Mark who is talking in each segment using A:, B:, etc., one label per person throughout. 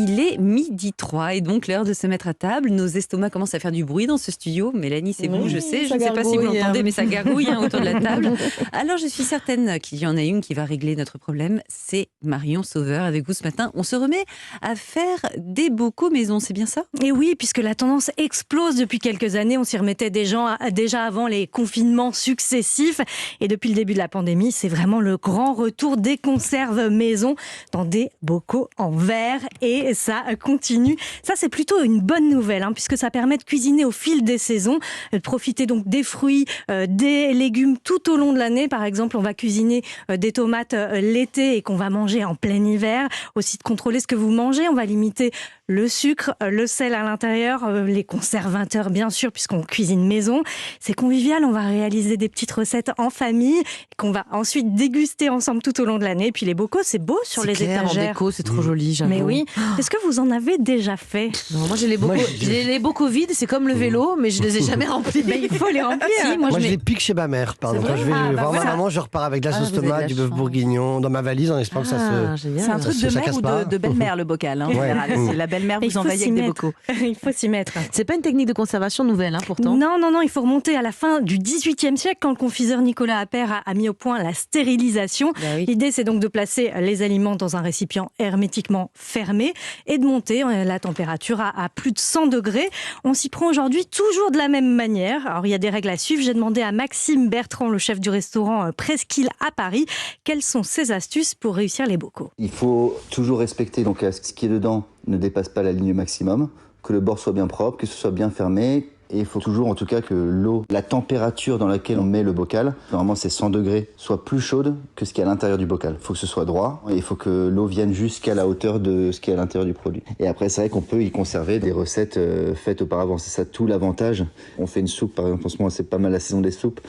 A: Il est 12h03 et donc l'heure de se mettre à table. Nos estomacs commencent à faire du bruit dans ce studio. Mélanie, c'est vous, je sais. Je ne sais pas si vous l'entendez, mais ça gargouille autour de la table. Alors, je suis certaine qu'il y en a une qui va régler notre problème. C'est Marion Sauveur avec vous ce matin. On se remet à faire des bocaux maison, c'est bien ça ?
B: Et oui, puisque la tendance explose depuis quelques années. On s'y remettait déjà avant les confinements successifs. Et depuis le début de la pandémie, c'est vraiment le grand retour des conserves maison dans des bocaux en verre. Et ça continue. Ça, c'est plutôt une bonne nouvelle, puisque ça permet de cuisiner au fil des saisons, de profiter donc des fruits, des légumes tout au long de l'année. Par exemple, on va cuisiner des tomates l'été et qu'on va manger en plein hiver. Aussi de contrôler ce que vous mangez. On va limiter le sucre, le sel à l'intérieur, les conservateurs bien sûr, puisqu'on cuisine maison. C'est convivial, on va réaliser des petites recettes en famille qu'on va ensuite déguster ensemble tout au long de l'année. Et puis les bocaux, c'est beau sur les étagères.
C: En déco, c'est trop joli, j'avoue.
B: Mais oui. Est-ce que vous en avez déjà fait ?
C: Non, moi j'ai les bocaux vides, c'est comme le vélo, mais je les ai jamais remplis.
B: Mais il faut les remplir.
D: Moi je les pique chez ma mère. Pardon. Quand je vais voir ma maman, je repars avec de la sauce tomate, du bœuf bourguignon dans ma valise en espérant que ça se.
A: C'est un truc de mère ou de belle-mère le bocal. C'est la belle-mère vous envahit avec des bocaux.
B: Il faut s'y mettre.
C: C'est pas une technique de conservation nouvelle, pourtant.
B: Non, il faut remonter à la fin du XVIIIe siècle quand le confiseur Nicolas Appert a mis au point la stérilisation.
A: Oui.
B: L'idée, c'est donc de placer les aliments dans un récipient hermétiquement fermé et de monter la température à plus de 100 degrés. On s'y prend aujourd'hui toujours de la même manière. Alors, il y a des règles à suivre. J'ai demandé à Maxime Bertrand, le chef du restaurant Presqu'île à Paris, quelles sont ses astuces pour réussir les bocaux.
E: Il faut toujours respecter donc ce qui est dedans ne dépasse pas la ligne maximum, que le bord soit bien propre, que ce soit bien fermé. Et il faut toujours en tout cas que l'eau, la température dans laquelle on met le bocal, normalement c'est 100 degrés, soit plus chaude que ce qui est à l'intérieur du bocal. Il faut que ce soit droit et il faut que l'eau vienne jusqu'à la hauteur de ce qui est à l'intérieur du produit. Et après c'est vrai qu'on peut y conserver des recettes faites auparavant, c'est ça tout l'avantage. On fait une soupe par exemple, en ce moment c'est pas mal la saison des soupes,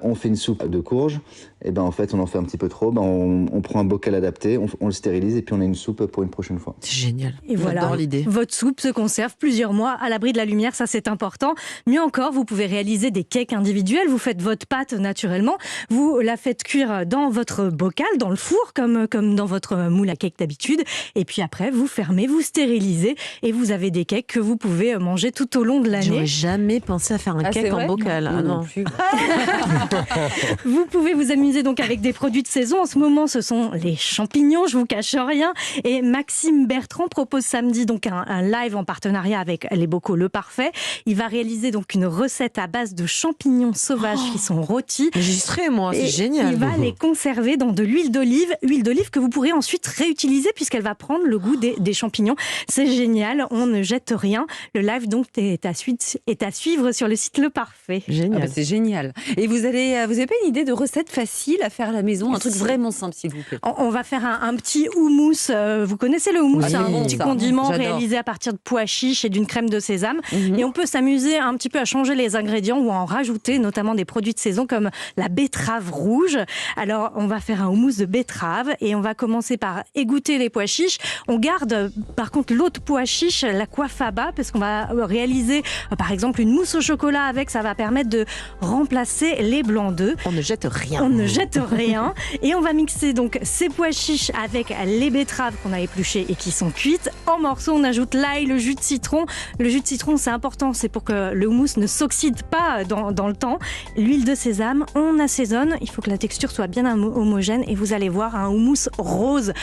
E: on fait une soupe de courge, et en fait on en fait un petit peu trop, on prend un bocal adapté, on le stérilise et puis on a une soupe pour une prochaine fois.
C: C'est génial,
B: et voilà,
C: l'idée.
B: Votre soupe se conserve plusieurs mois à l'abri de la lumière, ça c'est important. Mieux encore, vous pouvez réaliser des cakes individuels. Vous faites votre pâte naturellement. Vous la faites cuire dans votre bocal, dans le four, comme dans votre moule à cake d'habitude. Et puis après, vous fermez, vous stérilisez et vous avez des cakes que vous pouvez manger tout au long de l'année.
C: J'aurais jamais pensé à faire un cake en bocal.
A: Non.
B: Vous pouvez vous amuser donc avec des produits de saison. En ce moment, ce sont les champignons, je vous cache rien. Et Maxime Bertrand propose samedi donc un live en partenariat avec les bocaux Le Parfait. Il va réaliser donc une recette à base de champignons sauvages qui sont rôtis.
C: J'y serai, moi, c'est génial.
B: Il va les conserver dans de l'huile d'olive que vous pourrez ensuite réutiliser puisqu'elle va prendre le goût des champignons. C'est génial, on ne jette rien. Le live donc est à suivre sur le site Le Parfait.
C: Génial.
A: C'est génial. Et vous avez pas une idée de recette facile à faire à la maison, un truc vraiment simple s'il vous plaît.
B: On va faire un petit houmous. Vous connaissez le houmous, c'est un petit condiment réalisé à partir de pois chiches et d'une crème de sésame. Et on peut s'amuser un petit peu à changer les ingrédients ou à en rajouter, notamment des produits de saison comme la betterave rouge. Alors, on va faire un houmous de betterave et on va commencer par égoutter les pois chiches. On garde, par contre, l'autre pois chiche, la coiffe à bas, parce qu'on va réaliser, par exemple, une mousse au chocolat avec. Ça va permettre de remplacer les blancs d'œufs.
C: On ne jette rien.
B: On ne jette rien. Et on va mixer donc ces pois chiches avec les betteraves qu'on a épluchées et qui sont cuites. En morceaux, on ajoute l'ail, le jus de citron. Le jus de citron, c'est important, c'est pour que le houmous ne s'oxyde pas dans le temps. L'huile de sésame, on assaisonne. Il faut que la texture soit bien homogène et vous allez voir un houmous rose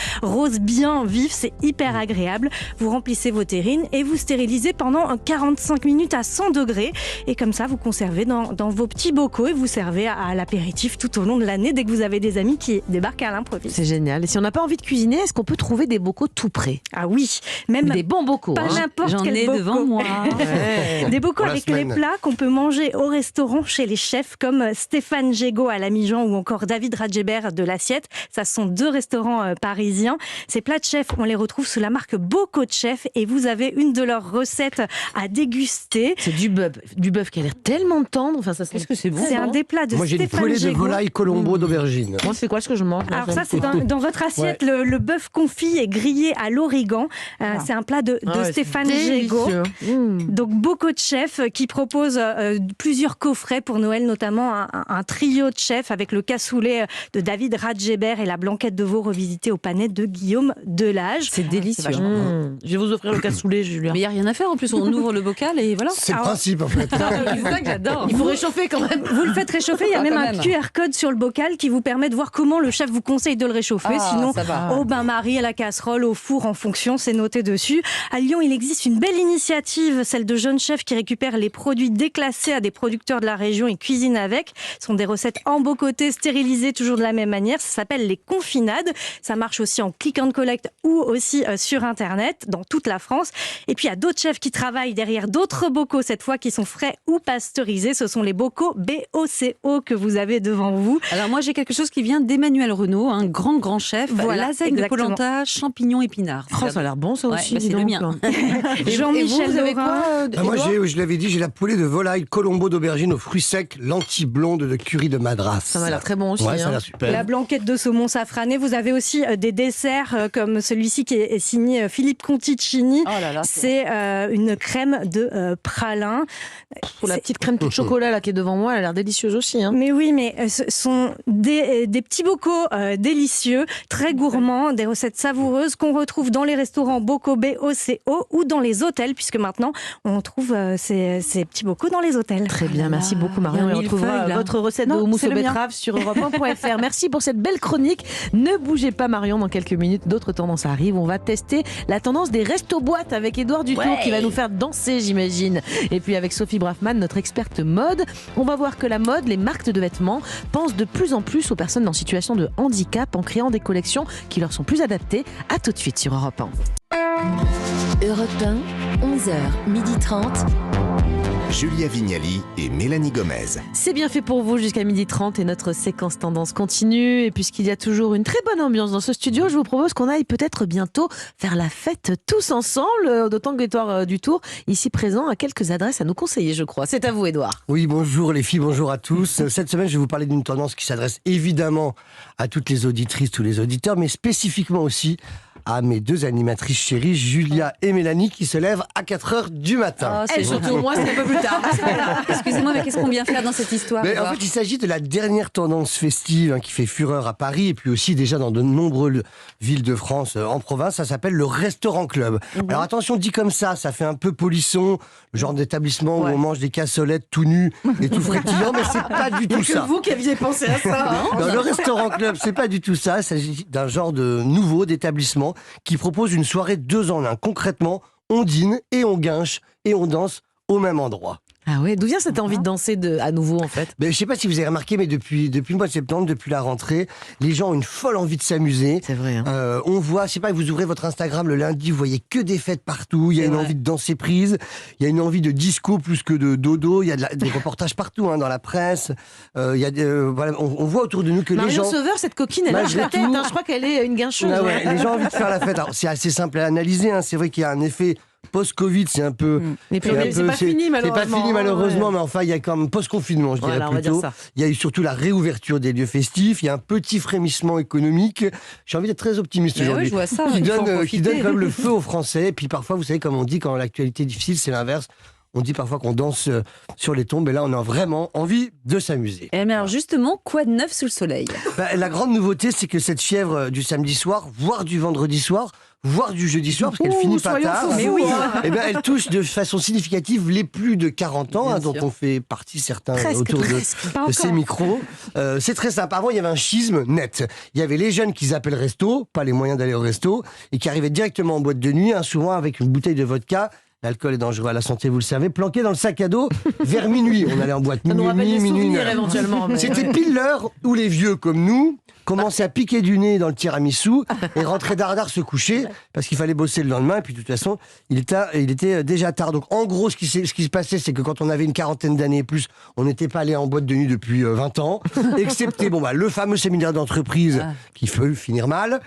B: bien vif, c'est hyper agréable. Vous remplissez vos terrines et vous stérilisez pendant 45 minutes à 100 degrés. Et comme ça, vous conservez dans vos petits bocaux et vous servez à l'apéritif tout au long de l'année dès que vous avez des amis qui débarquent à l'improviste.
C: C'est génial. Et si on n'a pas envie de cuisiner, est-ce qu'on peut trouver des bocaux tout prêts ?
B: Ah oui, même
C: des bons bocaux.
B: Pas n'importe
A: J'en
B: quel
A: ai
B: bocaux.
A: devant moi.
B: Ouais. Des bocaux avec les plats qu'on peut manger au restaurant chez les chefs comme Stéphane Gégaud à la Mijan ou encore David Radjebert de l'Assiette. Ça sont 2 restaurants parisiens. Ces plats de chefs, on les retrouve sous la marque Bocaux de Chef et vous avez une de leurs recettes à déguster.
C: C'est du bœuf qui a l'air tellement tendre. Enfin, ça,
A: Qu'est-ce que c'est bon?
B: C'est un des plats de
D: Moi, j'ai une
B: Stéphane
D: poêlée de
B: Gégaud.
D: volaille Colombo colombo d'aubergine.
C: Moi, c'est quoi ce que je mange?
B: Alors ça, c'est dans votre assiette, le bœuf confit et grillé à l'origan. C'est un plat de Stéphane Gégaud. Donc, beaucoup de chefs qui proposent plusieurs coffrets pour Noël, notamment un trio de chefs avec le cassoulet de David Radjébert et la blanquette de veau revisitée aux panettes de Guillaume Delage.
A: C'est délicieux.
C: Je vais vous offrir le cassoulet, Julien.
A: Mais il n'y a rien à faire, en plus, on ouvre le bocal et voilà.
D: C'est le principe, en fait.
A: C'est ça que j'adore.
C: Il faut réchauffer quand même.
B: Vous le faites réchauffer, il y a même un QR code sur le bocal qui vous permet de voir comment le chef vous conseille de le réchauffer. Sinon, au bain-marie, à la casserole, au four, en fonction, c'est noté dessus. À Lyon, il existe une belle initiative, celle de jeunes chefs qui récupèrent les produits déclassés à des producteurs de la région et cuisinent avec. Ce sont des recettes emboccotées, stérilisées, toujours de la même manière. Ça s'appelle les confinades. Ça marche aussi en click and collect ou aussi sur Internet, dans toute la France. Et puis, il y a d'autres chefs qui travaillent derrière d'autres bocaux, cette fois, qui sont frais ou pasteurisés. Ce sont les bocaux BOCO que vous avez devant vous.
A: Alors moi, j'ai quelque chose qui vient d'Emmanuel Renaud, un grand chef.
B: Voilà,
A: lasagne de polenta, champignons, épinards.
C: Oh, ça a l'air bon, ça aussi.
A: C'est le mien.
B: Jean-Michel,
C: vous avez quoi
D: Moi, je l'avais dit, j'ai la poulée de volaille colombo d'aubergine aux fruits secs, lentilles blondes de curry de Madras.
C: Ça m'a l'air très bon aussi.
D: Ouais, ça a l'air super.
B: La blanquette de saumon safrané. Vous avez aussi des desserts comme celui-ci qui est signé Philippe Conticini.
A: Oh là là,
B: c'est une crème de pralin.
C: Pour la petite crème toute chocolat là qui est devant moi, elle a l'air délicieuse aussi.
B: Mais oui, mais ce sont des petits bocaux délicieux, très gourmands, des recettes savoureuses qu'on retrouve dans les restaurants Bocaux BOCO ou dans les hôtels, puisque maintenant on trouve ces petits bocaux dans les hôtels.
C: Très bien, merci beaucoup Marion. Et on retrouvera votre recette de houmous aux betteraves sur Europe1.fr. Merci pour cette belle chronique. Ne bougez pas Marion, dans quelques minutes, d'autres tendances arrivent. On va tester la tendance des restos-boîtes avec Édouard Dutour qui va nous faire danser, j'imagine. Et puis avec Sophie Braffman, notre experte mode, on va voir que la mode, les marques de vêtements pensent de plus en plus aux personnes en situation de handicap en créant des collections qui leur sont plus adaptées. À tout de suite sur Europe 1.
F: Europe 1, 11h, 12h30.
G: Julia Vignali et Mélanie Gomez.
C: C'est bien fait pour vous jusqu'à 12h30 et notre séquence tendance continue. Et puisqu'il y a toujours une très bonne ambiance dans ce studio, je vous propose qu'on aille peut-être bientôt faire la fête tous ensemble. D'autant que Édouard Dutour, ici présent, a quelques adresses à nous conseiller, je crois. C'est à vous, Édouard.
D: Oui, bonjour les filles, bonjour à tous. Cette semaine, je vais vous parler d'une tendance qui s'adresse évidemment à toutes les auditrices, tous les auditeurs, mais spécifiquement aussi à mes deux animatrices chéries, Julia et Mélanie, qui se lèvent à 4h du matin.
C: Et surtout, moi, c'est un peu plus tard.
A: Excusez-moi, mais qu'est-ce qu'on vient faire dans cette histoire?
D: En fait, il s'agit de la dernière tendance festive qui fait fureur à Paris et puis aussi déjà dans de nombreuses villes de France en province. Ça s'appelle le restaurant club. Alors attention, dit comme ça fait un peu polisson, le genre d'établissement où on mange des cassolettes tout nus et tout frétillant, mais c'est pas du tout ça.
C: C'est vous qui aviez pensé à ça.
D: Dans le restaurant club, c'est pas du tout ça. Il s'agit d'un genre de nouveau d'établissement qui propose une soirée 2 en 1. Concrètement, on dîne et on guinche et on danse au même endroit.
C: Ah ouais, d'où vient cette envie de danser à nouveau en fait?
D: Je ne sais pas si vous avez remarqué, mais depuis le mois de septembre, depuis la rentrée, les gens ont une folle envie de s'amuser.
C: C'est vrai.
D: On voit, je sais pas, vous ouvrez votre Instagram le lundi, vous voyez que des fêtes partout. Il y a une envie de danser prise, il y a une envie de disco plus que de dodo. Il y a des reportages partout dans la presse. Il y a voilà, on voit autour de nous que les gens.
C: Marion Sauveur, cette coquine, elle lâche la tête. Je crois qu'elle est une guincheuse.
D: Ah ouais, les gens ont envie de faire la fête. Alors, c'est assez simple à analyser. C'est vrai qu'il y a un effet. Post-Covid, c'est un peu.
C: Mais c'est pas fini, malheureusement.
D: C'est pas fini, malheureusement, mais enfin, il y a quand même post-confinement, je dirais plutôt. Il y a eu surtout la réouverture des lieux festifs, il y a un petit frémissement économique. J'ai envie d'être très optimiste aujourd'hui.
A: Oui, je vois ça.
D: Qui donne comme le feu aux Français. Et puis parfois, vous savez, comme on dit, quand l'actualité est difficile, c'est l'inverse. On dit parfois qu'on danse sur les tombes, et là, on a vraiment envie de s'amuser.
A: Mais alors, justement, quoi de neuf sous le soleil?
D: La grande nouveauté, c'est que cette fièvre du samedi soir, voire du vendredi soir, voire du jeudi soir, parce qu'elle finit pas tard, elle touche de façon significative les plus de 40 ans, dont on fait partie certains autour de ces micros. C'est très simple. Avant, il y avait un schisme net. Il y avait les jeunes qui zappaient le resto, pas les moyens d'aller au resto, et qui arrivaient directement en boîte de nuit, souvent avec une bouteille de vodka. L'alcool est dangereux à la santé, vous le savez, planqué dans le sac à dos vers minuit. On allait en boîte minuit,
C: éventuellement. Mais...
D: C'était pile l'heure où les vieux comme nous commençaient à piquer du nez dans le tiramisu et rentraient dardard se coucher parce qu'il fallait bosser le lendemain. Et puis de toute façon, il était déjà tard. Donc en gros, ce qui se passait, c'est que quand on avait une quarantaine d'années et plus, on n'était pas allé en boîte de nuit depuis 20 ans, excepté le fameux séminaire d'entreprise qui peut finir mal.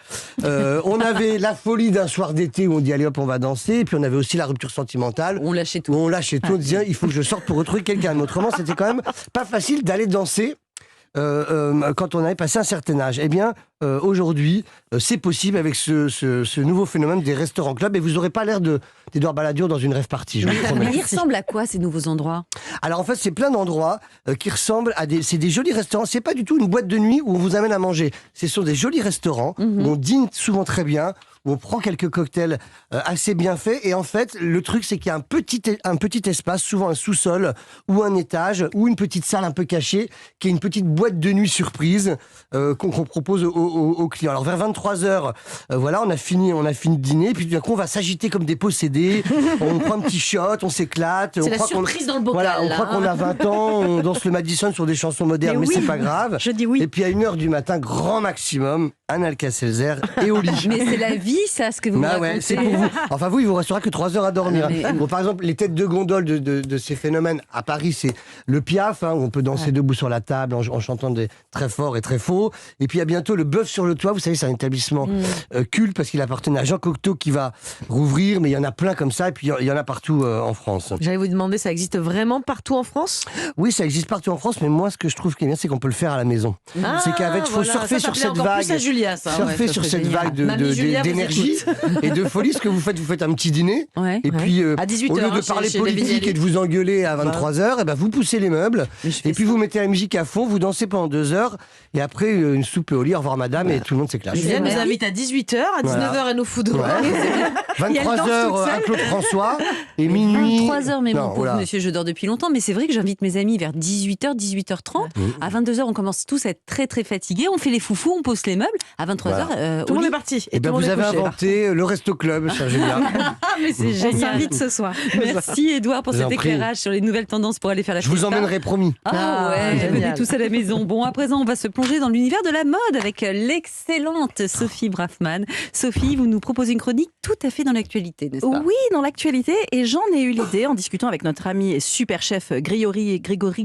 D: On avait la folie d'un soir d'été où on dit allez hop, on va danser. Et puis on avait aussi la rupture sentimentale.
A: On lâchait tout.
D: On disait il faut que je sorte pour retrouver quelqu'un. Mais autrement, c'était quand même pas facile d'aller danser. quand on avait passé un certain âge. Eh bien, aujourd'hui, c'est possible avec ce nouveau phénomène des restaurants-clubs, et vous n'aurez pas l'air d'Édouard Balladur dans une rêve party, je vous promets.
A: Mais ils ressemblent à quoi, ces nouveaux endroits ?
D: Alors en fait, c'est plein d'endroits qui ressemblent à c'est des jolis restaurants. C'est pas du tout une boîte de nuit où on vous amène à manger. Ce sont des jolis restaurants où on dîne souvent très bien, où on prend quelques cocktails assez bien faits. Et en fait, le truc, c'est qu'il y a un petit espace, souvent un sous-sol ou un étage ou une petite salle un peu cachée, qui est une petite boîte de nuit surprise qu'on propose aux clients. Alors vers 23h, voilà, on a fini de dîner, puis tout d'un coup, on va s'agiter comme des possédés. On prend un petit shot, on s'éclate.
C: C'est la surprise dans le bocal.
D: Voilà, on croit qu'on a 20 ans, on danse le Madison sur des chansons modernes, mais c'est pas grave.
B: Je dis oui.
D: Et puis à 1h du matin, grand maximum, un Alka-Seltzer et au lit.
A: Mais c'est la vie, ça, ce que vous me racontez.
D: Ouais, c'est pour vous. Enfin, vous, il vous restera que 3 heures à dormir. Bon, par exemple, les têtes de gondole de ces phénomènes à Paris, c'est le Piaf, où on peut danser debout sur la table en chantant très fort et très faux. Et puis il y a bientôt le Bœuf sur le toit. Vous savez, c'est un établissement culte parce qu'il appartenait à Jean Cocteau qui va rouvrir, mais il y en a plein comme ça, et puis il y en a partout en France.
C: J'allais vous demander, ça existe vraiment partout en France ?
D: Oui, ça existe partout en France, mais moi, ce que je trouve qui est bien, c'est qu'on peut le faire à la maison. C'est qu'avec, il faut surfer sur cette vague. Surfer sur cette vague d'énergie et de folie. Ce que vous faites un petit dîner, et puis
C: à 18h,
D: au lieu de parler politique et de vous engueuler à 23h, et ben vous poussez les meubles, et puis vous mettez la musique à fond, vous dansez pendant 2 heures, et après une soupe au lit, au revoir madame, et tout le monde s'éclate.
C: Julien nous invite à 18h, à 19h elle nous fout dehors.
D: 23h un Claude François, et minuit.
A: 23h, mais mon pauvre monsieur, je dors depuis longtemps, mais c'est vrai que j'invite mes amis vers 18h, 18h30. À 22h, on commence tous à être très très fatigués, on fait les foufous, on pose les meubles. À 23h,
C: tout le monde est parti.
D: Et bien vous avez inventé le Resto Club, cher Julia.
B: Mais c'est génial. On s'invite ce soir.
A: Merci Édouard pour cet éclairage sur les nouvelles tendances pour aller faire la fête.
D: Je vous emmènerai, promis.
A: Venez tous à la maison. Bon, à présent, on va se plonger dans l'univers de la mode avec l'excellente Sophie Braffman. Sophie, vous nous proposez une chronique tout à fait dans l'actualité, n'est-ce pas ?
H: Oui, dans l'actualité, et j'en ai eu l'idée en discutant avec notre ami et super chef Grégory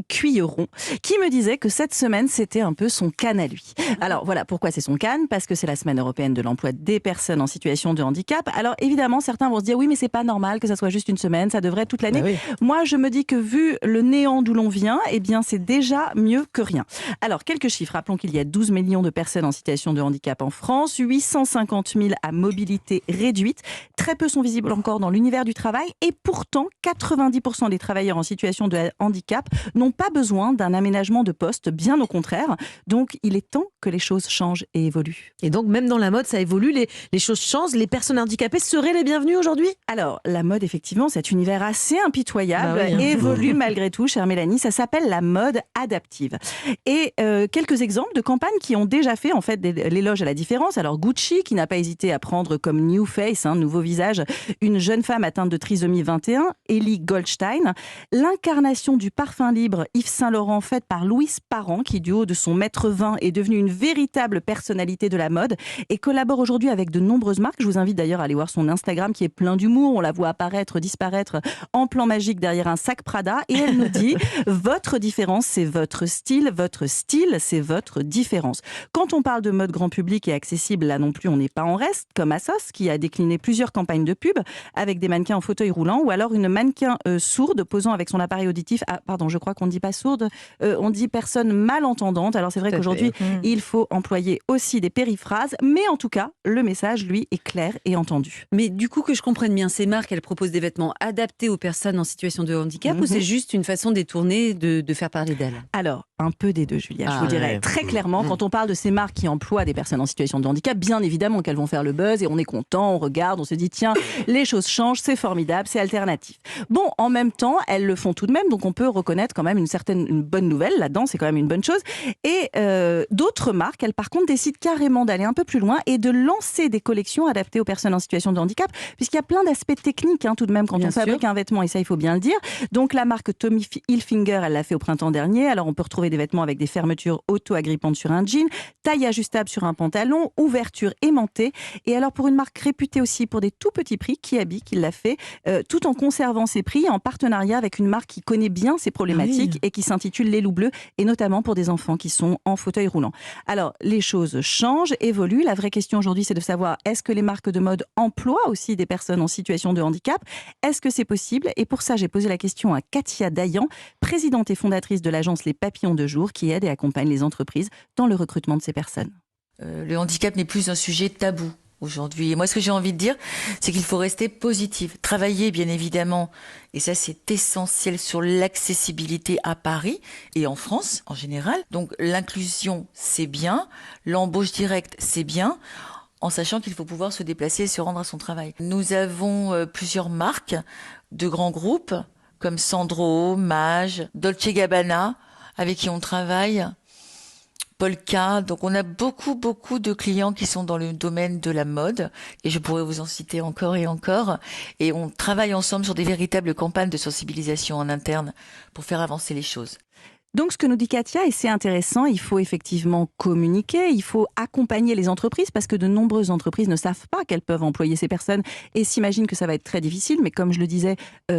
H: Cuilleron, qui me disait que cette semaine, c'était un peu son can à lui. Alors voilà, pourquoi c'est son can ? Parce que c'est la semaine européenne de l'emploi des personnes en situation de handicap. Alors évidemment, certains vont se dire oui, mais c'est pas normal que ça soit juste une semaine, ça devrait être toute l'année. Oui. Moi, je me dis que vu le néant d'où l'on vient, eh bien c'est déjà mieux que rien. Alors quelques chiffres, rappelons qu'il y a 12 millions de personnes en situation de handicap en France, 850 000 à mobilité réduite, très peu sont visibles encore dans l'univers du travail, et pourtant 90% des travailleurs en situation de handicap n'ont pas besoin d'un aménagement de poste, bien au contraire. Donc il est temps que les choses changent et évoluent.
C: Et donc même dans la mode, ça évolue, les choses changent, les personnes handicapées seraient les bienvenues aujourd'hui ?
H: Alors la mode, effectivement, cet univers assez impitoyable évolue malgré tout, chère Mélanie. Ça s'appelle la mode adaptive. Et quelques exemples de campagnes qui ont déjà fait en fait l'éloge à la différence. Alors Gucci, qui n'a pas hésité à prendre comme new face, nouveau visage, une jeune femme atteinte de trisomie 21, Ellie Goldstein. L'incarnation du parfum libre Yves Saint Laurent, faite par Louise Parent, qui du haut de son mètre 20 est devenue une véritable personnalité de la mode et collabore aujourd'hui avec de nombreuses marques. Je vous invite d'ailleurs à aller voir son Instagram qui est plein d'humour. On la voit apparaître, disparaître en plan magique derrière un sac Prada, et elle nous dit « Votre différence, c'est votre style, c'est votre différence ». Quand on parle de mode grand public et accessible, là non plus, on n'est pas en reste, comme Asos, qui a décliné plusieurs campagnes de pub avec des mannequins en fauteuil roulant, ou alors une mannequin sourde posant avec son appareil auditif. Ah, pardon, je crois qu'on ne dit pas sourde, on dit personne malentendante. Alors c'est vrai qu'aujourd'hui, il faut employer aussi des périphrases, mais en tout cas, le message, lui, est clair et entendu.
A: Mais du coup, que je comprenne bien, ces marques, elles proposent des vêtements adaptés aux personnes en situation de handicap, ou c'est juste une façon détournée de faire parler d'elles ?
H: Alors, un peu des deux, Julia. Je vous dirais très clairement, quand on parle de ces marques qui emploient des personnes en situation de handicap, bien évidemment qu'elles vont faire le buzz et on est content, on regarde, on se dit tiens, les choses changent, c'est formidable, c'est alternatif. Bon, en même temps, elles le font tout de même, donc on peut reconnaître quand même une bonne nouvelle là-dedans, c'est quand même une bonne chose. Et d'autres marques, elles par contre décident carrément d'aller un peu plus loin et de lancer des collections adaptées aux personnes en situation de handicap, puisqu'il y a plein d'aspects techniques tout de même quand on fabrique un vêtement, et ça il faut bien le dire. Donc la marque Tommy Hilfiger, elle l'a fait au printemps dernier. Alors on peut retrouver des vêtements avec des fermetures auto-agrippantes sur un jean, taille ajustable sur un pantalon, ouverture aimantée. Et alors pour une marque réputée aussi pour des tout petits prix, Kiabi, qui l'a fait, tout en conservant ses prix, en partenariat avec une marque qui connaît bien ces problématiques et qui s'intitule Les Loups Bleus, et notamment pour des enfants qui sont en fauteuil roulant. Alors les choses changent, évoluent. La vraie question aujourd'hui, c'est de savoir, est-ce que les marques de mode emploient aussi des personnes en situation de handicap ? Est-ce que c'est possible ? Et pour ça, j'ai posé la question à Katia Dayan, présidente et fondatrice de l'agence Les Papillons de jour qui aident et accompagnent les entreprises dans le recrutement de ces personnes.
I: Le handicap n'est plus un sujet tabou aujourd'hui. Et moi, ce que j'ai envie de dire, c'est qu'il faut rester positif. Travailler, bien évidemment, et ça c'est essentiel, sur l'accessibilité à Paris et en France en général. Donc l'inclusion, c'est bien. L'embauche directe, c'est bien, en sachant qu'il faut pouvoir se déplacer et se rendre à son travail. Nous avons plusieurs marques de grands groupes, comme Sandro, Mage, Dolce & Gabbana, avec qui on travaille, Polka. Donc on a beaucoup de clients qui sont dans le domaine de la mode, et je pourrais vous en citer encore et encore. Et on travaille ensemble sur des véritables campagnes de sensibilisation en interne pour faire avancer les choses.
H: Donc ce que nous dit Katia, et c'est intéressant, il faut effectivement communiquer, il faut accompagner les entreprises, parce que de nombreuses entreprises ne savent pas qu'elles peuvent employer ces personnes et s'imaginent que ça va être très difficile. Mais comme je le disais,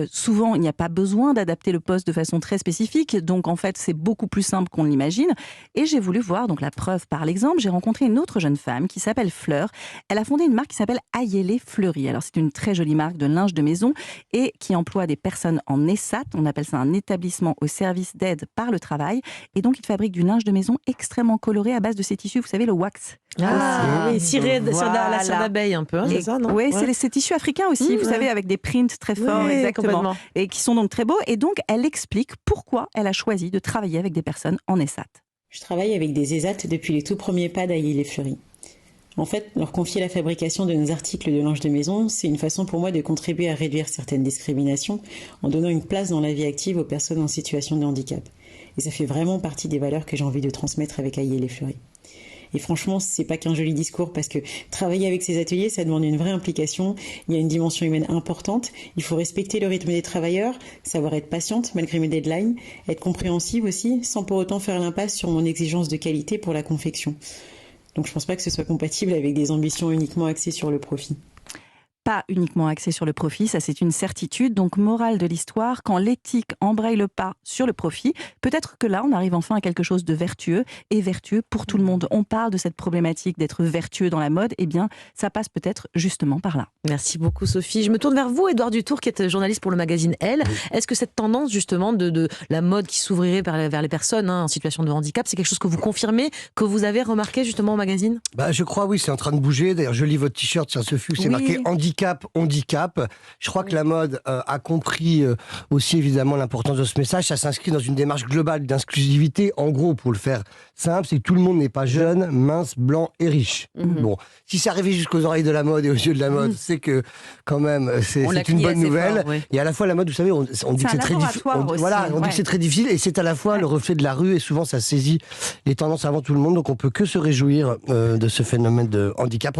H: souvent il n'y a pas besoin d'adapter le poste de façon très spécifique. Donc en fait c'est beaucoup plus simple qu'on l'imagine. Et j'ai voulu voir donc la preuve par l'exemple. J'ai rencontré une autre jeune femme qui s'appelle Fleur. Elle a fondé une marque qui s'appelle Ayele Fleury. Alors c'est une très jolie marque de linge de maison et qui emploie des personnes en ESAT. On appelle ça un établissement au service d'aide par le travail. Et donc, il fabrique du linge de maison extrêmement coloré à base de ces tissus, vous savez, le wax.
C: Oui, ciré la cire d'abeille un peu, c'est ça, non?
H: Oui, c'est ces tissus africains aussi, vous savez, avec des prints très forts, exactement, et qui sont donc très beaux. Et donc, elle explique pourquoi elle a choisi de travailler avec des personnes en ESAT.
J: Je travaille avec des ESAT depuis les tout premiers pas d'Ayele Fleury. En fait, leur confier la fabrication de nos articles de linge de maison, c'est une façon pour moi de contribuer à réduire certaines discriminations en donnant une place dans la vie active aux personnes en situation de handicap. Et ça fait vraiment partie des valeurs que j'ai envie de transmettre avec Ayele Fleury. Et franchement, c'est pas qu'un joli discours, parce que travailler avec ces ateliers, ça demande une vraie implication. Il y a une dimension humaine importante. Il faut respecter le rythme des travailleurs, savoir être patiente malgré mes deadlines, être compréhensive aussi, sans pour autant faire l'impasse sur mon exigence de qualité pour la confection. Donc je pense pas que ce soit compatible avec des ambitions uniquement axées sur le profit.
H: Pas uniquement axé sur le profit, ça c'est une certitude. Donc morale de l'histoire, quand l'éthique embraye le pas sur le profit, peut-être que là on arrive enfin à quelque chose de vertueux, et vertueux pour tout le monde. On parle de cette problématique d'être vertueux dans la mode, et bien ça passe peut-être justement par là.
C: Merci beaucoup Sophie. Je me tourne vers vous, Édouard Dutour, qui est journaliste pour le magazine Elle. Oui. Est-ce que cette tendance justement de la mode qui s'ouvrirait vers les personnes en situation de handicap, c'est quelque chose que vous confirmez, que vous avez remarqué justement au magazine?
D: Je crois, oui, c'est en train de bouger. D'ailleurs, je lis votre t-shirt, ça se fut, c'est marqué handicap. Je crois que la mode a compris aussi évidemment l'importance de ce message. Ça s'inscrit dans une démarche globale d'inclusivité. En gros, pour le faire simple, c'est que tout le monde n'est pas jeune, mince, blanc et riche. Bon, si ça arrivait jusqu'aux oreilles de la mode et aux yeux de la mode, c'est que quand même c'est une bonne nouvelle. Fort, oui. Et à la fois la mode, vous savez, on dit que c'est très difficile. On dit que c'est très difficile, et c'est à la fois le reflet de la rue, et souvent ça saisit les tendances avant tout le monde. Donc on peut que se réjouir de ce phénomène de handicap.